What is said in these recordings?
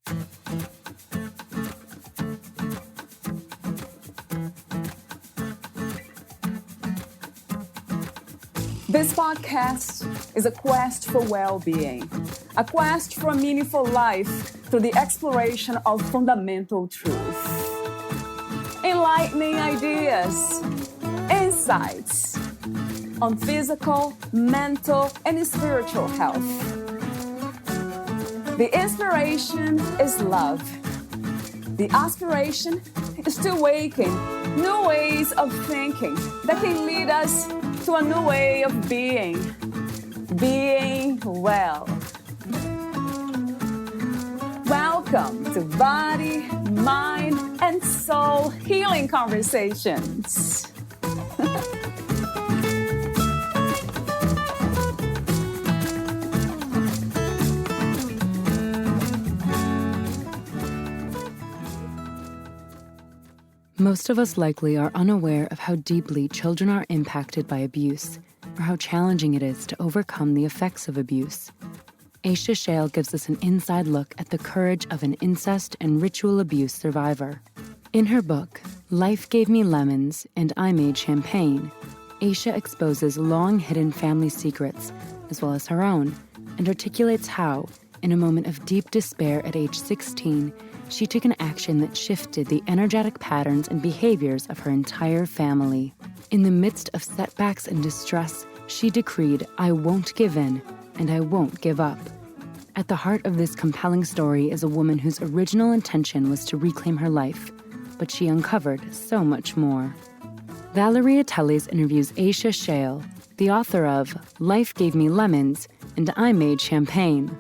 This podcast is a quest for well-being, a quest for a meaningful life through the exploration of fundamental truth. Enlightening ideas, insights on physical, mental, and spiritual health. The inspiration is love. The aspiration is to awaken new ways of thinking that can lead us to a new way of being well. Welcome to Body, Mind, and Soul Healing Conversations. Most of us likely are unaware of how deeply children are impacted by abuse, or how challenging it is to overcome the effects of abuse. Aisha Shael gives us an inside look at the courage of an incest and ritual abuse survivor. In her book, Life Gave Me Lemons and I Made Champagne, Aisha exposes long-hidden family secrets, as well as her own, and articulates how, in a moment of deep despair at age 16, she took an action that shifted the energetic patterns and behaviors of her entire family. In the midst of setbacks and distress, she decreed, "I won't give in, and I won't give up." At the heart of this compelling story is a woman whose original intention was to reclaim her life, but she uncovered so much more. Valeria Teles interviews Aisha Shael, the author of Life Gave Me Lemons and I Made Champagne.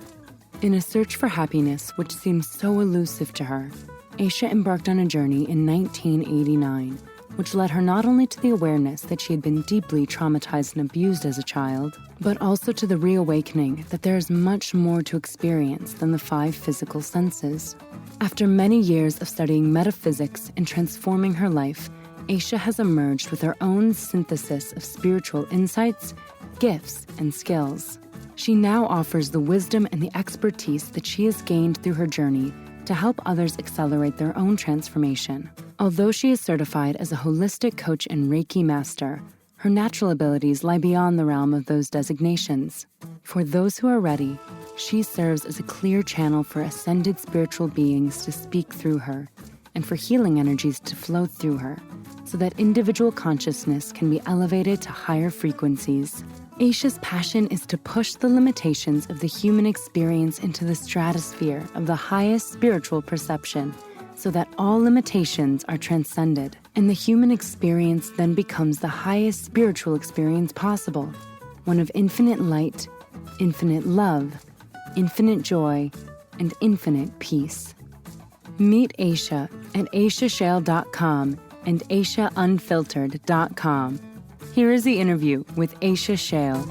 In a search for happiness which seems so elusive to her, Aisha embarked on a journey in 1989, which led her not only to the awareness that she had been deeply traumatized and abused as a child, but also to the reawakening that there is much more to experience than the 5 physical senses. After many years of studying metaphysics and transforming her life, Aisha has emerged with her own synthesis of spiritual insights, gifts, and skills. She now offers the wisdom and the expertise that she has gained through her journey to help others accelerate their own transformation. Although she is certified as a holistic coach and Reiki master, her natural abilities lie beyond the realm of those designations. For those who are ready, she serves as a clear channel for ascended spiritual beings to speak through her, and for healing energies to flow through her, so that individual consciousness can be elevated to higher frequencies. Aisha's passion is to push the limitations of the human experience into the stratosphere of the highest spiritual perception, so that all limitations are transcended, and the human experience then becomes the highest spiritual experience possible, one of infinite light, infinite love, infinite joy, and infinite peace. Meet Aisha at aishashael.com and aishaunfiltered.com. Here is the interview with Aisha Shael.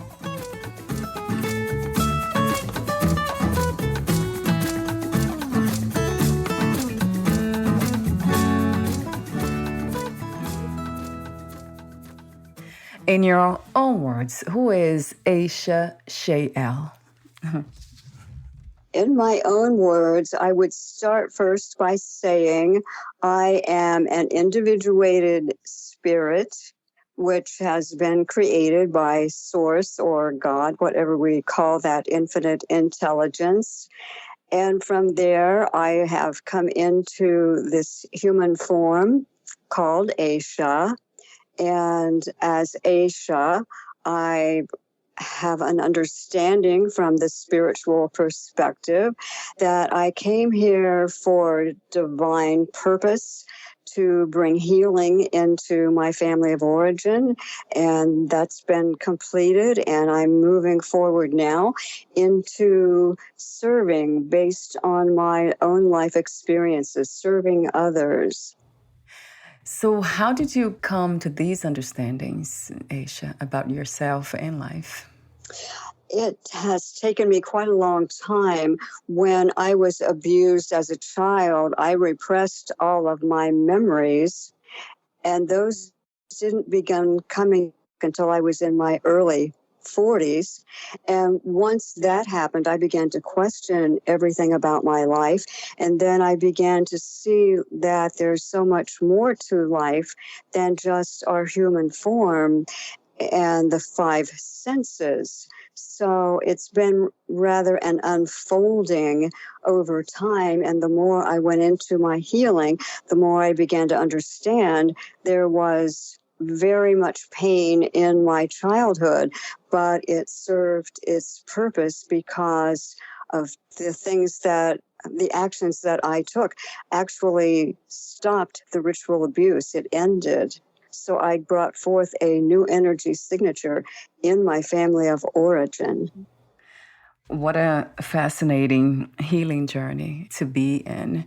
In your own words, who is Aisha Shael? In my own words, I would start first by saying I am an individuated spirit which has been created by Source or God, whatever we call that infinite intelligence. And from there, I have come into this human form called Aisha. And as Aisha, I have an understanding from the spiritual perspective that I came here for divine purpose, to bring healing into my family of origin, and that's been completed, and I'm moving forward now into serving based on my own life experiences, serving others. So how did you come to these understandings, Aisha, about yourself and life? It has taken me quite a long time. When I was abused as a child, I repressed all of my memories, and those didn't begin coming until I was in my early 40s. And once that happened, I began to question everything about my life. And then I began to see that there's so much more to life than just our human form and the five senses. So it's been rather an unfolding over time. And the more I went into my healing, the more I began to understand there was very much pain in my childhood, but it served its purpose because of the actions that I took actually stopped the ritual abuse. It ended. So I brought forth a new energy signature in my family of origin. What a fascinating healing journey to be in.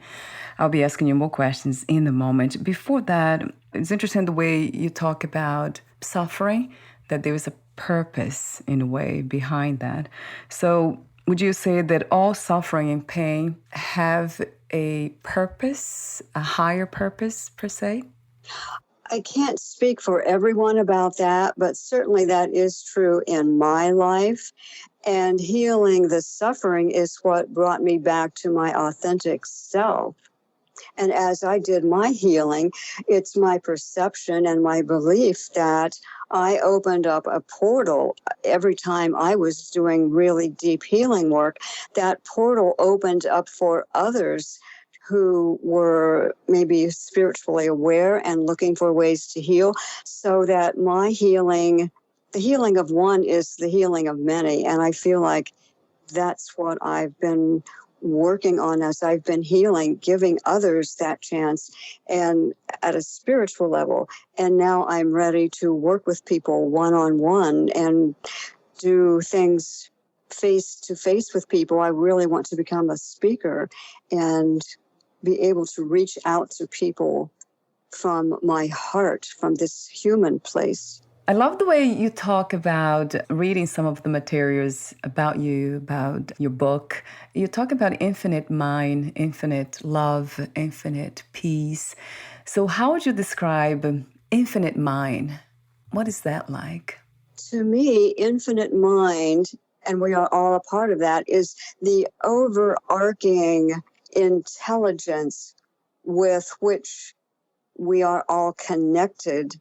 I'll be asking you more questions in a moment. Before that, it's interesting the way you talk about suffering, that there is a purpose in a way behind that. So would you say that all suffering and pain have a purpose, a higher purpose per se? I can't speak for everyone about that, but certainly that is true in my life. And healing the suffering is what brought me back to my authentic self. And as I did my healing, it's my perception and my belief that I opened up a portal every time I was doing really deep healing work. That portal opened up for others who were maybe spiritually aware and looking for ways to heal, so that my healing, the healing of one is the healing of many. And I feel like that's what I've been working on as I've been healing, giving others that chance and at a spiritual level. And now I'm ready to work with people one-on-one and do things face-to-face with people. I really want to become a speaker and be able to reach out to people from my heart, from this human place. I love the way you talk about reading some of the materials about you, about your book. You talk about infinite mind, infinite love, infinite peace. So how would you describe infinite mind? What is that like? To me, infinite mind, and we are all a part of that, is the overarching intelligence with which we are all connected.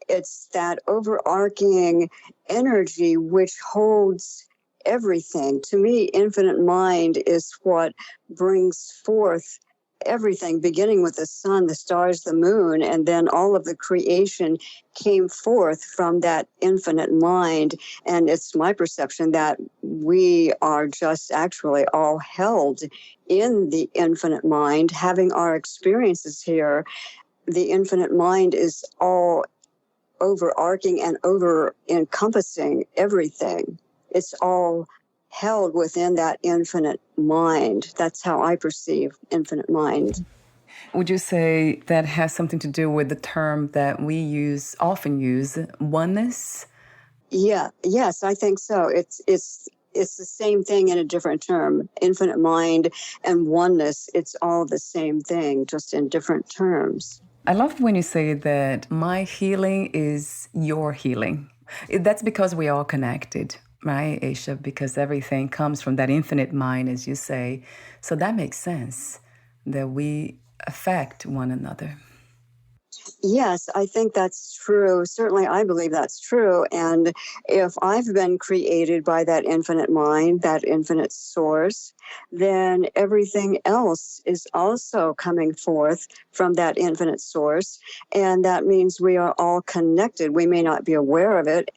It's that overarching energy which holds everything. To me, infinite mind is what brings forth everything, beginning with the sun, the stars, the moon, and then all of the creation came forth from that infinite mind. And it's my perception that we are just actually all held in the infinite mind, having our experiences here. The infinite mind is all overarching and over encompassing everything. It's all held within that infinite mind. That's how I perceive infinite mind. Would you say that has something to do with the term that we often use, oneness? Yeah, yes, I think so. It's the same thing in a different term. Infinite mind and oneness, it's all the same thing, just in different terms. I love when you say that my healing is your healing. That's because we are all connected, right, Aisha? Because everything comes from that infinite mind, as you say. So that makes sense that we affect one another. Yes, I think that's true. Certainly, I believe that's true. And if I've been created by that infinite mind, that infinite source, then everything else is also coming forth from that infinite source. And that means we are all connected. We may not be aware of it.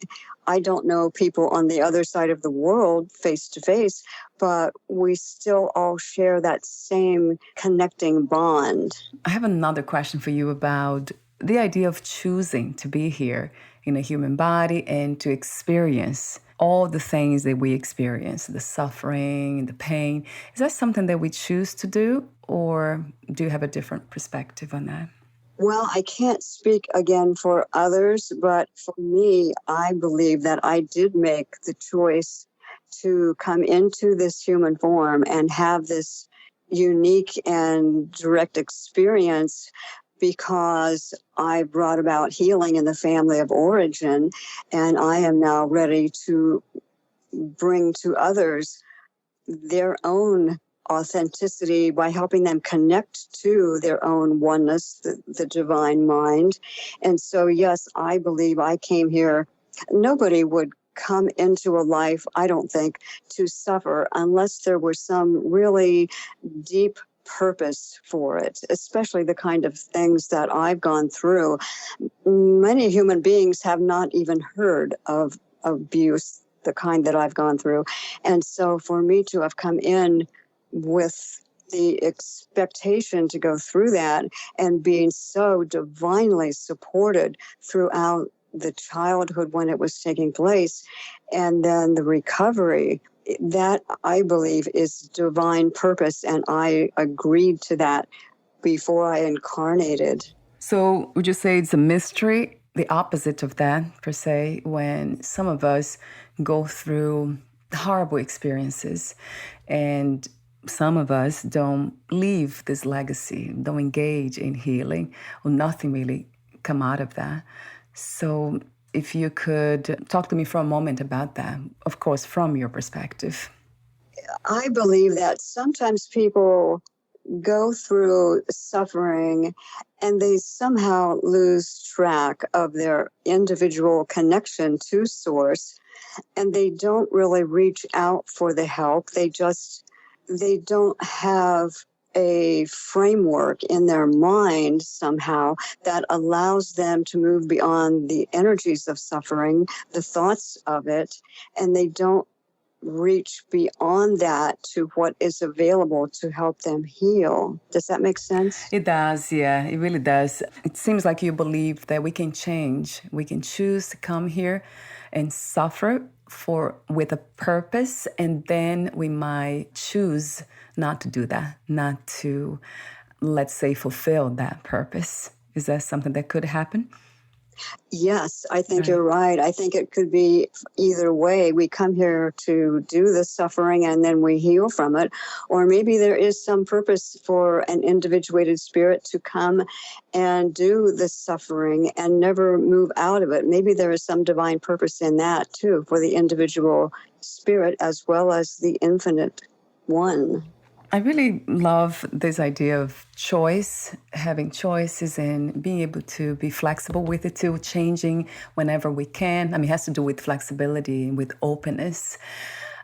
I don't know people on the other side of the world face to face, but we still all share that same connecting bond. I have another question for you about the idea of choosing to be here in a human body and to experience all the things that we experience, the suffering, the pain. Is that something that we choose to do, or do you have a different perspective on that? Well, I can't speak again for others, but for me, I believe that I did make the choice to come into this human form and have this unique and direct experience because I brought about healing in the family of origin, and I am now ready to bring to others their own authenticity by helping them connect to their own oneness, the divine mind. And so, yes, I believe I came here. Nobody would come into a life, I don't think, to suffer unless there was some really deep purpose for it, especially the kind of things that I've gone through. Many human beings have not even heard of abuse, the kind that I've gone through. And so for me to have come in with the expectation to go through that and being so divinely supported throughout the childhood when it was taking place, and then the recovery, that I believe is divine purpose. And I agreed to that before I incarnated. So would you say it's a mystery, the opposite of that, per se, when some of us go through horrible experiences and some of us don't leave this legacy, don't engage in healing, or nothing really come out of that? So if you could talk to me for a moment about that, of course, from your perspective. I believe that sometimes people go through suffering and they somehow lose track of their individual connection to Source, and they don't really reach out for the help. They don't have a framework in their mind somehow that allows them to move beyond the energies of suffering, the thoughts of it, and they don't reach beyond that to what is available to help them heal. Does that make sense? It does, yeah, it really does. It seems like you believe that we can change. We can choose to come here and suffer with a purpose, and then we might choose not to do that, not to, let's say, fulfill that purpose. Is that something that could happen? Yes, I think you're right. I think it could be either way. We come here to do the suffering and then we heal from it. Or maybe there is some purpose for an individuated spirit to come and do the suffering and never move out of it. Maybe there is some divine purpose in that too, for the individual spirit as well as the infinite one. I really love this idea of choice, having choices and being able to be flexible with it too, changing whenever we can. I mean, it has to do with flexibility and with openness.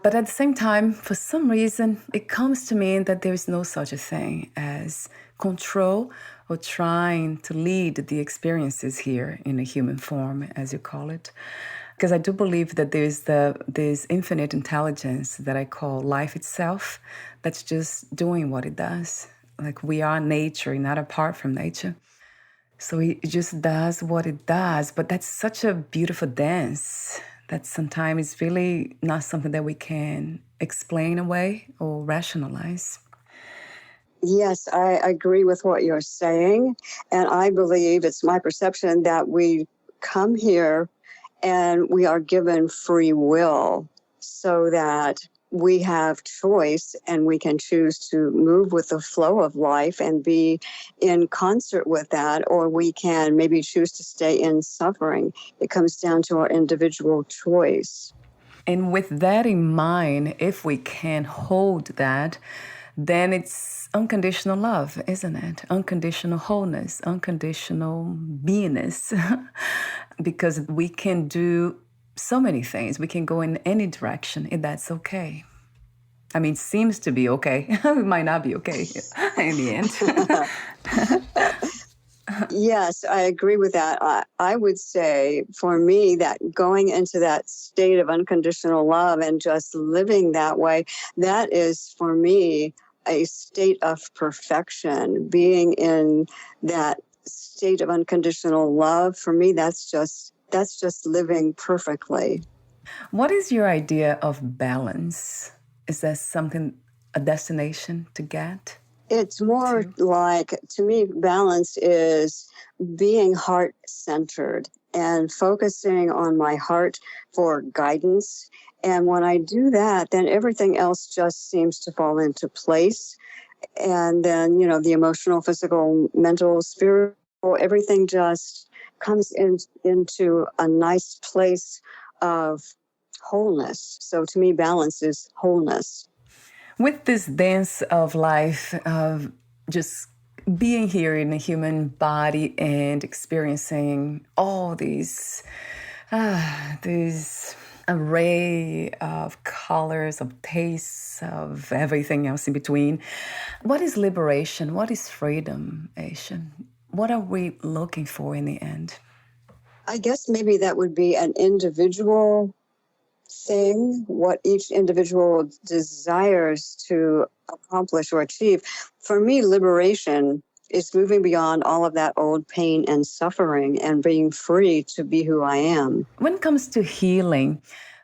But at the same time, for some reason, it comes to me that there is no such a thing as control or trying to lead the experiences here in a human form, as you call it. Because I do believe that there's this infinite intelligence that I call life itself that's just doing what it does. Like we are nature, not apart from nature. So it just does what it does. But that's such a beautiful dance that sometimes is really not something that we can explain away or rationalize. Yes, I agree with what you're saying. And I believe, it's my perception, that we come here and we are given free will so that we have choice and we can choose to move with the flow of life and be in concert with that, or we can maybe choose to stay in suffering. It comes down to our individual choice. And with that in mind, if we can hold that, then it's unconditional love, isn't it? Unconditional wholeness, unconditional beingness. Because we can do so many things. We can go in any direction, and that's okay. I mean, it seems to be okay. It might not be okay in the end. Yes, I agree with that. I would say for me that going into that state of unconditional love and just living that way, that is for me a state of perfection. Being in that state of unconditional love, for me, that's just living perfectly. What is your idea of balance? Is that something, a destination to get? It's more like, to me, balance is being heart-centered and focusing on my heart for guidance. And when I do that, then everything else just seems to fall into place. And then, the emotional, physical, mental, spiritual everything just comes into a nice place of wholeness. So to me, balance is wholeness. With this dance of life, of just being here in a human body and experiencing all these array of colors, of tastes, of everything else in between. What is liberation? What is freedom, Aisha? What are we looking for in the end? I guess maybe that would be an individual thing, what each individual desires to accomplish or achieve. For me, liberation is moving beyond all of that old pain and suffering and being free to be who I am. When it comes to healing,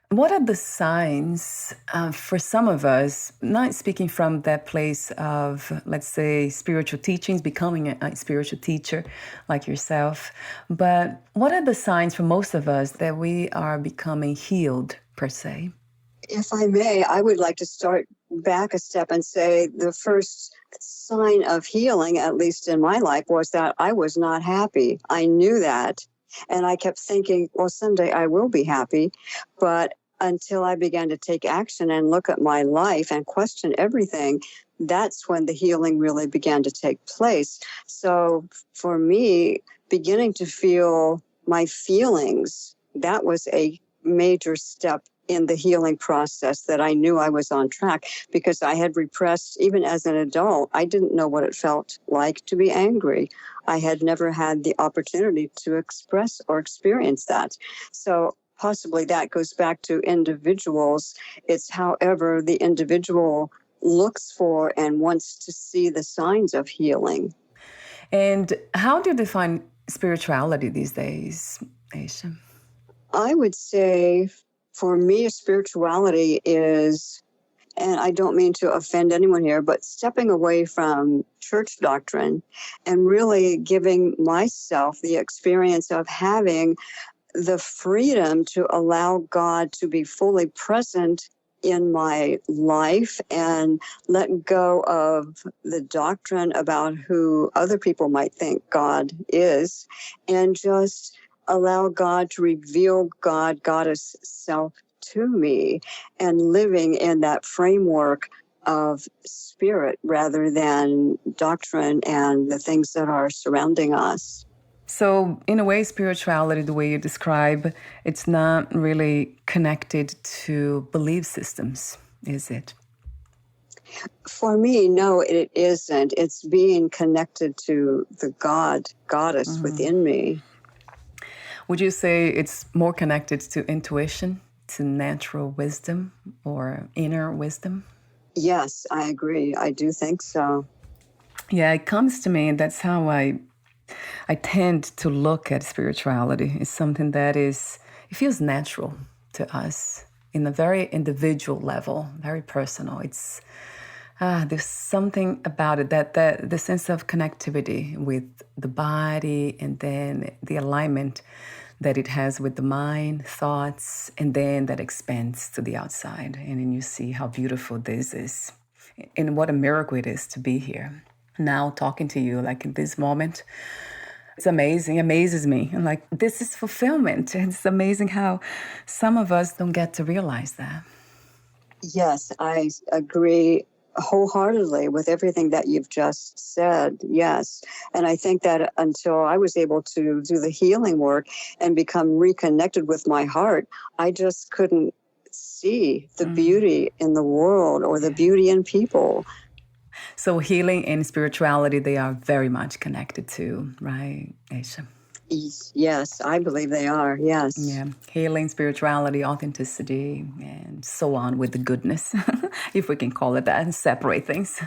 what are the signs for some of us, not speaking from that place of, let's say, spiritual teachings, becoming a spiritual teacher like yourself, but what are the signs for most of us that we are becoming healed, per se? If I may, I would like to start back a step and say the first sign of healing, at least in my life, was that I was not happy. I knew that. And I kept thinking, well, someday I will be happy. But until I began to take action and look at my life and question everything, that's when the healing really began to take place. So for me, beginning to feel my feelings, that was a major step in the healing process, that I knew I was on track, because I had repressed, even as an adult, I didn't know what it felt like to be angry. I had never had the opportunity to express or experience that. So possibly that goes back to individuals. It's however the individual looks for and wants to see the signs of healing. And how do you define spirituality these days, Aisha? I would say, for me, spirituality is, and I don't mean to offend anyone here, but stepping away from church doctrine and really giving myself the experience of having the freedom to allow God to be fully present in my life and let go of the doctrine about who other people might think God is, and just allow God to reveal God, Goddess self to me, and living in that framework of spirit rather than doctrine and the things that are surrounding us. So in a way, spirituality, the way you describe, it's not really connected to belief systems, is it? For me, no, it isn't. It's being connected to the goddess within me. Would you say it's more connected to intuition, to natural wisdom or inner wisdom? Yes, I agree. I do think so. Yeah, it comes to me, and that's how I tend to look at spirituality. It's something that it feels natural to us in a very individual level, very personal. It's there's something about it that the sense of connectivity with the body, and then the alignment that it has with the mind, thoughts, and then that expands to the outside. And then you see how beautiful this is and what a miracle it is to be here now talking to you, like in this moment. It's amazing, amazes me. And like, this is fulfillment. It's amazing how some of us don't get to realize that. Yes, I agree wholeheartedly with everything that you've just said. Yes. And I think that until I was able to do the healing work and become reconnected with my heart, I just couldn't see the beauty in the world or the beauty in people. So healing and spirituality, they are very much connected too, right, Aisha? Yes, I believe they are, yes. Yeah, healing, spirituality, authenticity, and so on with the goodness, if we can call it that, and separate things.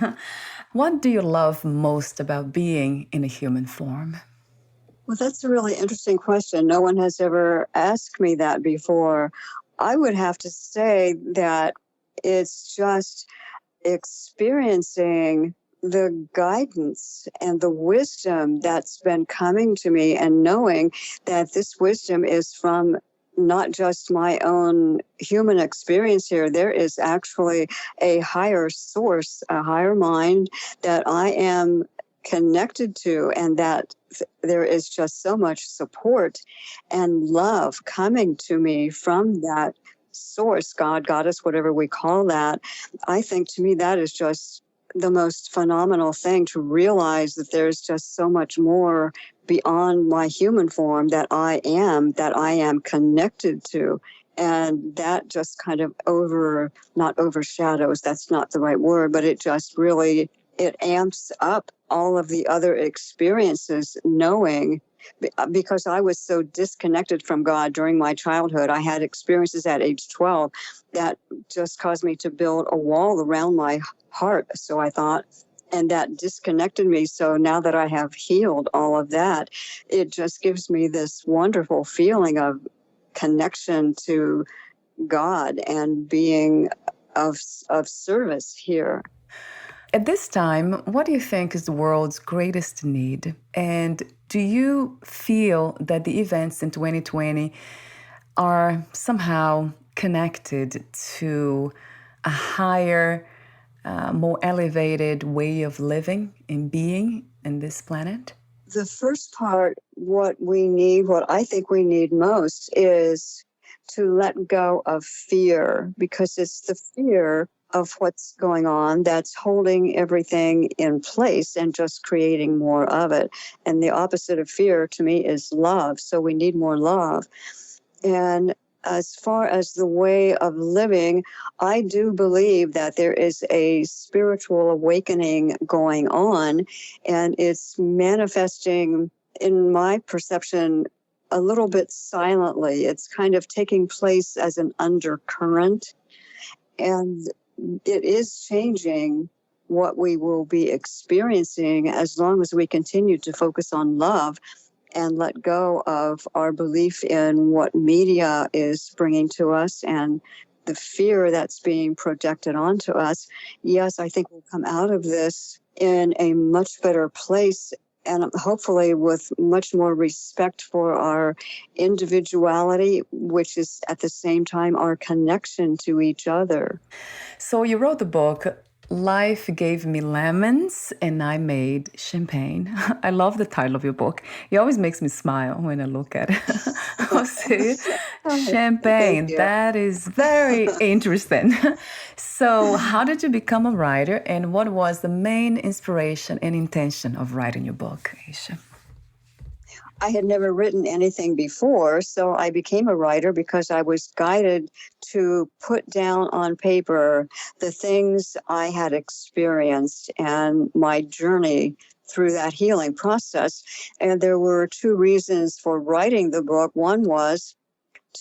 What do you love most about being in a human form? Well, that's a really interesting question. No one has ever asked me that before. I would have to say that it's just experiencing the guidance and the wisdom that's been coming to me, and knowing that this wisdom is from not just my own human experience here. There is actually a higher source, a higher mind that I am connected to, and that there is just so much support and love coming to me from that source, God, goddess, whatever we call that. I think to me that is just the most phenomenal thing, to realize that there's just so much more beyond my human form that I am connected to. And that just kind of not overshadows, that's not the right word, but it just really, it amps up all of the other experiences, knowing, because I was so disconnected from God during my childhood. I had experiences at age 12 that just caused me to build a wall around my heart, so I thought, and that disconnected me. So now that I have healed all of that, it just gives me this wonderful feeling of connection to God and being of service here. At this time, what do you think is the world's greatest need? And do you feel that the events in 2020 are somehow connected to a higher, more elevated way of living and being in this planet? The first part, what I think we need most, is to let go of fear, because it's the fear of what's going on that's holding everything in place and just creating more of it. And the opposite of fear to me is love. So we need more love. And as far as the way of living, I do believe that there is a spiritual awakening going on, and it's manifesting, in my perception, a little bit silently. It's kind of taking place as an undercurrent, and it is changing what we will be experiencing as long as we continue to focus on love and let go of our belief in what media is bringing to us and the fear that's being projected onto us. Yes, I think we'll come out of this in a much better place, and hopefully with much more respect for our individuality, which is at the same time our connection to each other. So you wrote the book, Life Gave Me Lemons and I Made Champagne. I love the title of your book. It always makes me smile when I look at it. Oh, see? Champagne. That is very interesting. So how did you become a writer, and what was the main inspiration and intention of writing your book, Aisha? I had never written anything before, so I became a writer because I was guided to put down on paper the things I had experienced and my journey through that healing process. And there were two reasons for writing the book. One was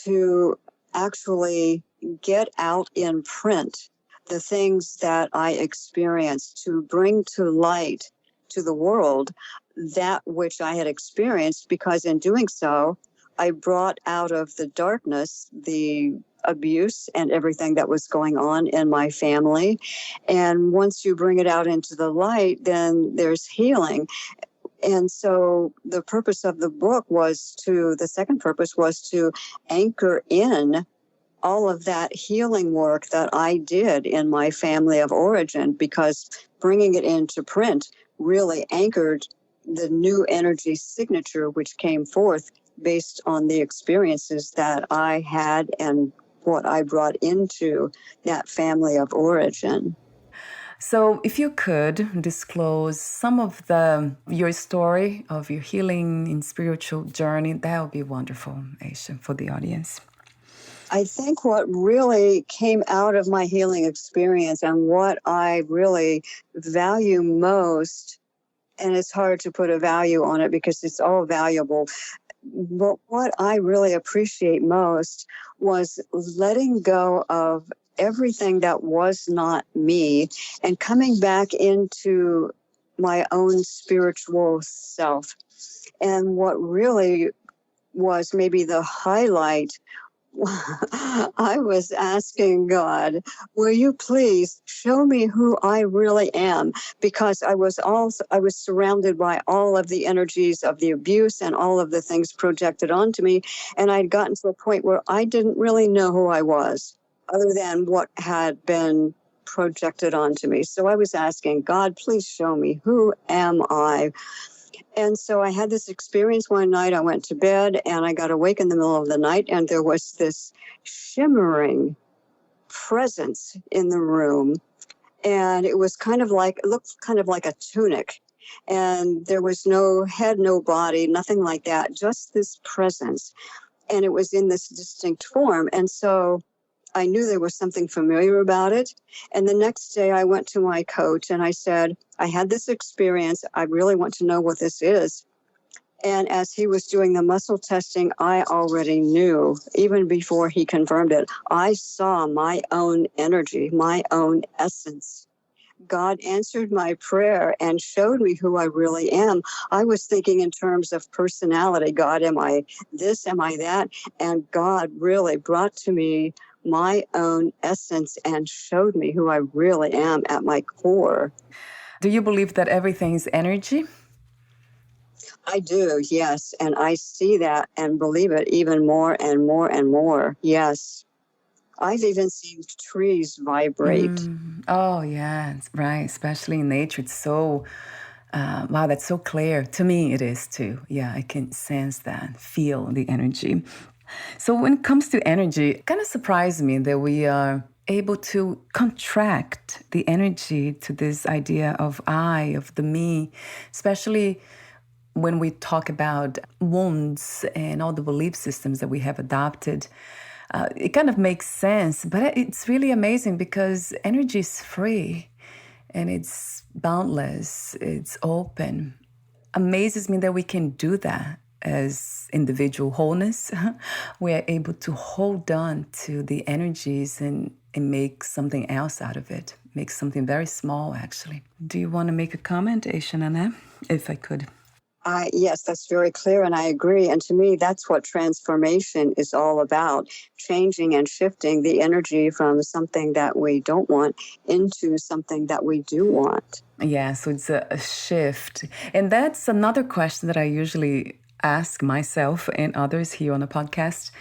to actually get out in print the things that I experienced, to bring to light to the world that which I had experienced, because in doing so, I brought out of the darkness the abuse and everything that was going on in my family. And once you bring it out into the light, then there's healing. And so the purpose of the book the second purpose was to anchor in all of that healing work that I did in my family of origin, because bringing it into print really anchored the new energy signature which came forth based on the experiences that I had and what I brought into that family of origin. So if you could disclose some of your story of your healing and spiritual journey, that would be wonderful, Aisha, for the audience. I think what really came out of my healing experience and what I really value most, and it's hard to put a value on it because it's all valuable, but what I really appreciate most was letting go of everything that was not me and coming back into my own spiritual self. And what really was maybe the highlight, I was asking God, will you please show me who I really am? Because I was surrounded by all of the energies of the abuse and all of the things projected onto me. And I'd gotten to a point where I didn't really know who I was, other than what had been projected onto me. So I was asking God, please show me, who am I? And so I had this experience one night. I went to bed and I got awake in the middle of the night, and there was this shimmering presence in the room. And it was it looked kind of like a tunic. And there was no head, no body, nothing like that, just this presence. And it was in this distinct form. And so I knew there was something familiar about it. And the next day I went to my coach and I said, I had this experience. I really want to know what this is. And as he was doing the muscle testing, I already knew, even before he confirmed it. I saw my own energy, my own essence. God answered my prayer and showed me who I really am. I was thinking in terms of personality. God, am I this? Am I that? And God really brought to me my own essence and showed me who I really am at my core. Do you believe that everything is energy? I do, yes. And I see that and believe it even more and more and more. Yes. I've even seen trees vibrate. Oh, yeah, right. Especially in nature, it's so, wow, that's so clear. To me, it is too. Yeah, I can sense that, feel the energy. So when it comes to energy, it kind of surprised me that we are able to contract the energy to this idea of I, of the me, especially when we talk about wounds and all the belief systems that we have adopted. It kind of makes sense, but it's really amazing because energy is free and it's boundless, it's open. Amazes me that we can do that as individual wholeness. We are able to hold on to the energies and make something else out of it, make something very small, actually. Do you want to make a comment, Aisha Nana, if I could? Yes, that's very clear, and I agree. And to me, that's what transformation is all about, changing and shifting the energy from something that we don't want into something that we do want. Yeah, so it's a shift. And that's another question that I usually ask myself and others here on the podcast.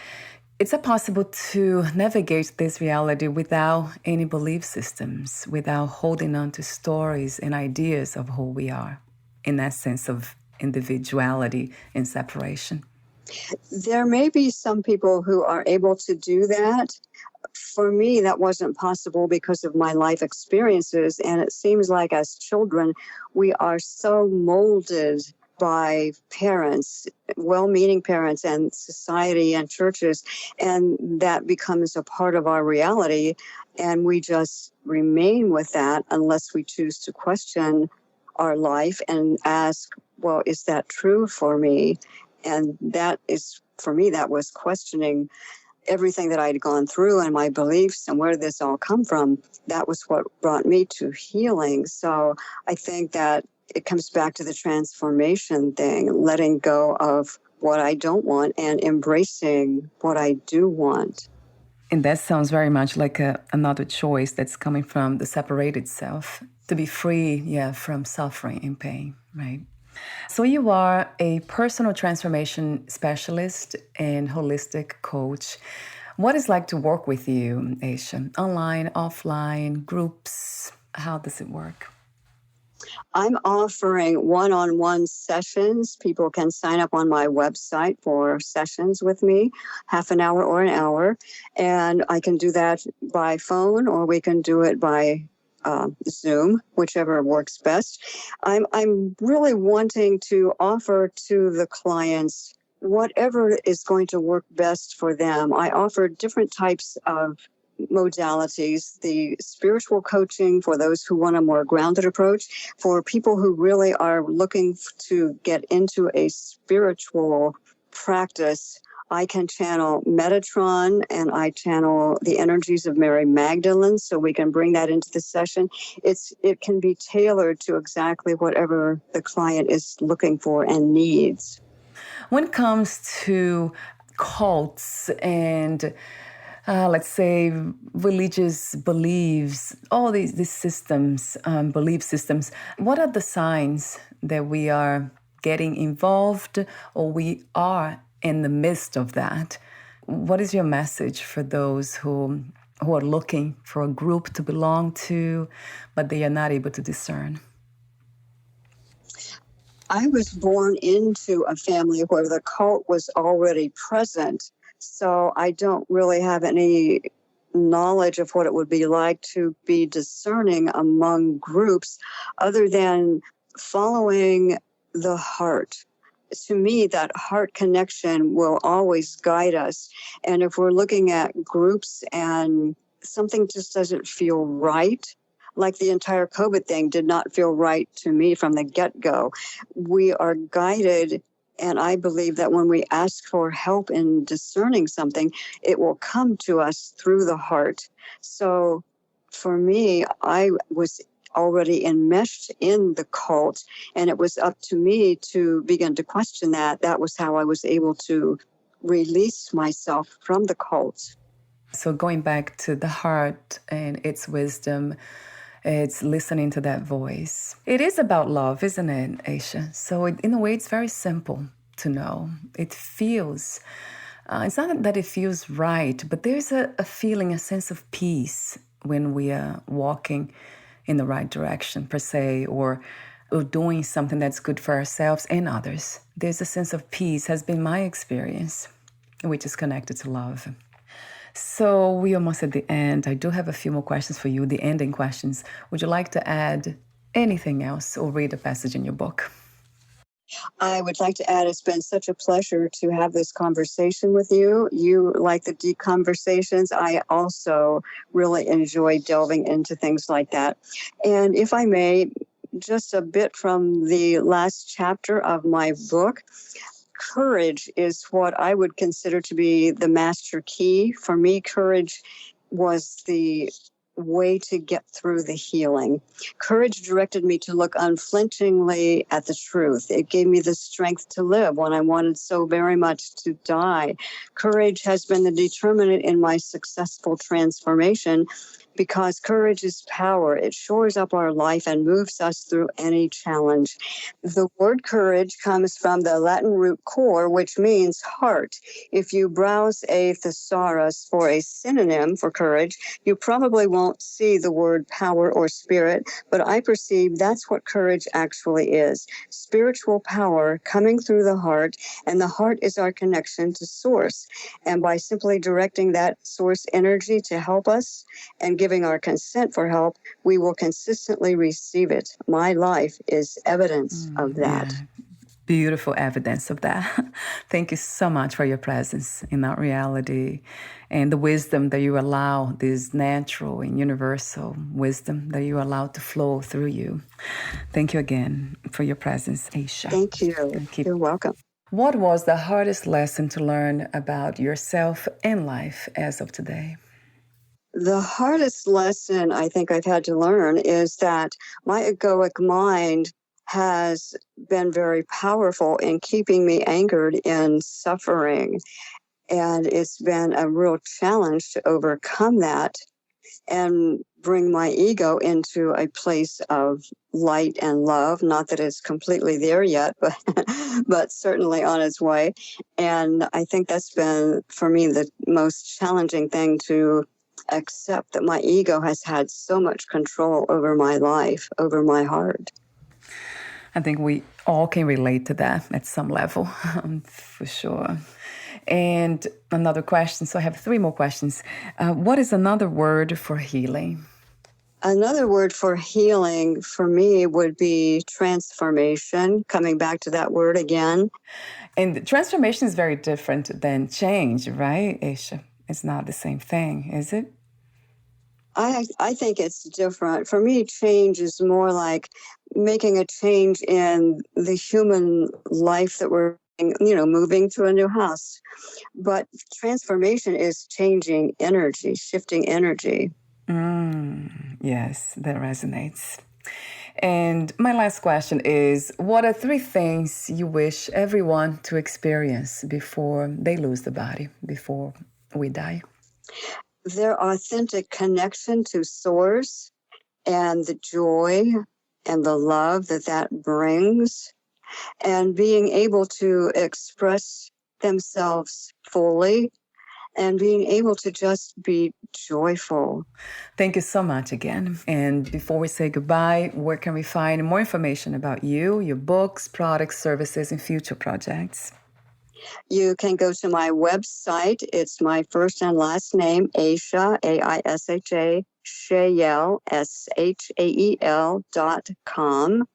Is it possible to navigate this reality without any belief systems, without holding on to stories and ideas of who we are, in that sense of individuality and separation? There may be some people who are able to do that. For me, that wasn't possible because of my life experiences. And it seems like as children, we are so molded by parents, well-meaning parents and society and churches, and that becomes a part of our reality. And we just remain with that unless we choose to question our life and ask, well, is that true for me? And that is, for me, that was questioning everything that I'd gone through and my beliefs and where did this all come from. That was what brought me to healing. So I think that it comes back to the transformation thing, letting go of what I don't want and embracing what I do want. And that sounds very much like another choice that's coming from the separated self, to be free, from suffering and pain, right? So you are a personal transformation specialist and holistic coach. What is it like to work with you, Aisha? Online, offline, groups? How does it work? I'm offering one-on-one sessions. People can sign up on my website for sessions with me, half an hour or an hour. And I can do that by phone, or we can do it by Zoom, whichever works best. I'm really wanting to offer to the clients whatever is going to work best for them. I offer different types of modalities, the spiritual coaching for those who want a more grounded approach, for people who really are looking to get into a spiritual practice. I can channel Metatron and I channel the energies of Mary Magdalene, so we can bring that into the session. It can be tailored to exactly whatever the client is looking for and needs. When it comes to cults and let's say religious beliefs, all these systems, belief systems, what are the signs that we are getting involved or we are in the midst of that? What is your message for those who who are looking for a group to belong to, but they are not able to discern? I was born into a family where the cult was already present, so I don't really have any knowledge of what it would be like to be discerning among groups other than following the heart. To me, that heart connection will always guide us. And if we're looking at groups and something just doesn't feel right, like the entire COVID thing did not feel right to me from the get-go, we are guided. And I believe that when we ask for help in discerning something, it will come to us through the heart. So for me, I was already enmeshed in the cult, and it was up to me to begin to question that. That was how I was able to release myself from the cult. So going back to the heart and its wisdom, it's listening to that voice. It is about love, isn't it, Aisha? So in a way, it's very simple to know. It feels, it's not that it feels right, but there's a feeling, a sense of peace when we are walking in the right direction, per se, or doing something that's good for ourselves and others. There's a sense of peace, has been my experience, which is connected to love. So we're almost at the end. I do have a few more questions for you, the ending questions. Would you like to add anything else or read a passage in your book? I would like to add, it's been such a pleasure to have this conversation with you. You like the deep conversations. I also really enjoy delving into things like that. And if I may, just a bit from the last chapter of my book, courage is what I would consider to be the master key. For me, courage was the way to get through the healing. Courage directed me to look unflinchingly at the truth. It gave me the strength to live when I wanted so very much to die. Courage has been the determinant in my successful transformation, because courage is power. It shores up our life and moves us through any challenge. The word courage comes from the Latin root cor, which means heart. If you browse a thesaurus for a synonym for courage, you probably won't see the word power or spirit, but I perceive that's what courage actually is. Spiritual power coming through the heart, and the heart is our connection to source. And by simply directing that source energy to help us and giving our consent for help, we will consistently receive it. My life is evidence of that. Yeah. Beautiful evidence of that. Thank you so much for your presence in that reality and the wisdom that you allow, this natural and universal wisdom that you allow to flow through you. Thank you again for your presence, Aisha. Thank you. You're welcome. What was the hardest lesson to learn about yourself and life as of today? The hardest lesson I think I've had to learn is that my egoic mind has been very powerful in keeping me anchored in suffering. And it's been a real challenge to overcome that and bring my ego into a place of light and love. Not that it's completely there yet, but certainly on its way. And I think that's been, for me, the most challenging thing, to accept that my ego has had so much control over my life, over my heart. I think we all can relate to that at some level, for sure. And another question, so I have 3 more questions. What is another word for healing? Another word for healing for me would be transformation, coming back to that word again. And transformation is very different than change, right, Aisha? It's not the same thing, is it? I think it's different. For me, change is more like making a change in the human life that we're, moving to a new house. But transformation is changing energy, shifting energy. Yes, that resonates. And my last question is, what are 3 things you wish everyone to experience before they lose the body, before we die? Their authentic connection to source and the joy and the love that brings, and being able to express themselves fully and being able to just be joyful. Thank you so much again. And before we say goodbye, where can we find more information about you, your books, products, services, and future projects? You can go to my website. It's my first and last name, Aisha, Aisha, Shael, SHAEL.com.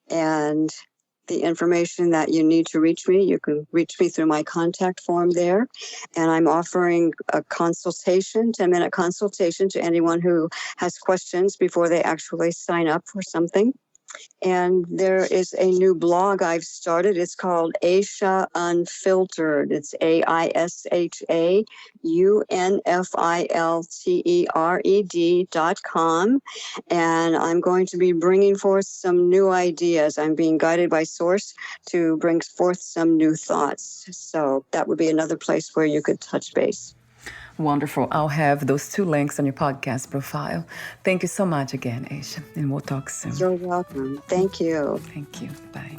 And the information that you need to reach me, you can reach me through my contact form there. And I'm offering a consultation, 10-minute consultation to anyone who has questions before they actually sign up for something. And there is a new blog I've started. It's called Aisha Unfiltered. It's AISHAUNFILTERED.com. And I'm going to be bringing forth some new ideas. I'm being guided by Source to bring forth some new thoughts. So that would be another place where you could touch base. Wonderful. I'll have those 2 links on your podcast profile. Thank you so much again, Aisha, and we'll talk soon. You're welcome. Thank you. Thank you. Bye.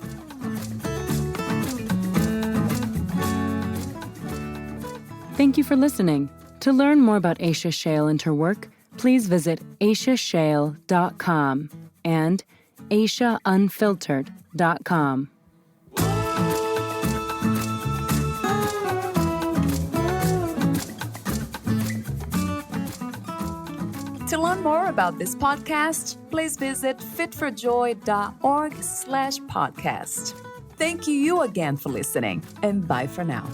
Thank you for listening. To learn more about Aisha Shael and her work, please visit aishashael.com and aishaunfiltered.com. To learn more about this podcast, please visit fitforjoy.org/podcast. Thank you again for listening, and bye for now.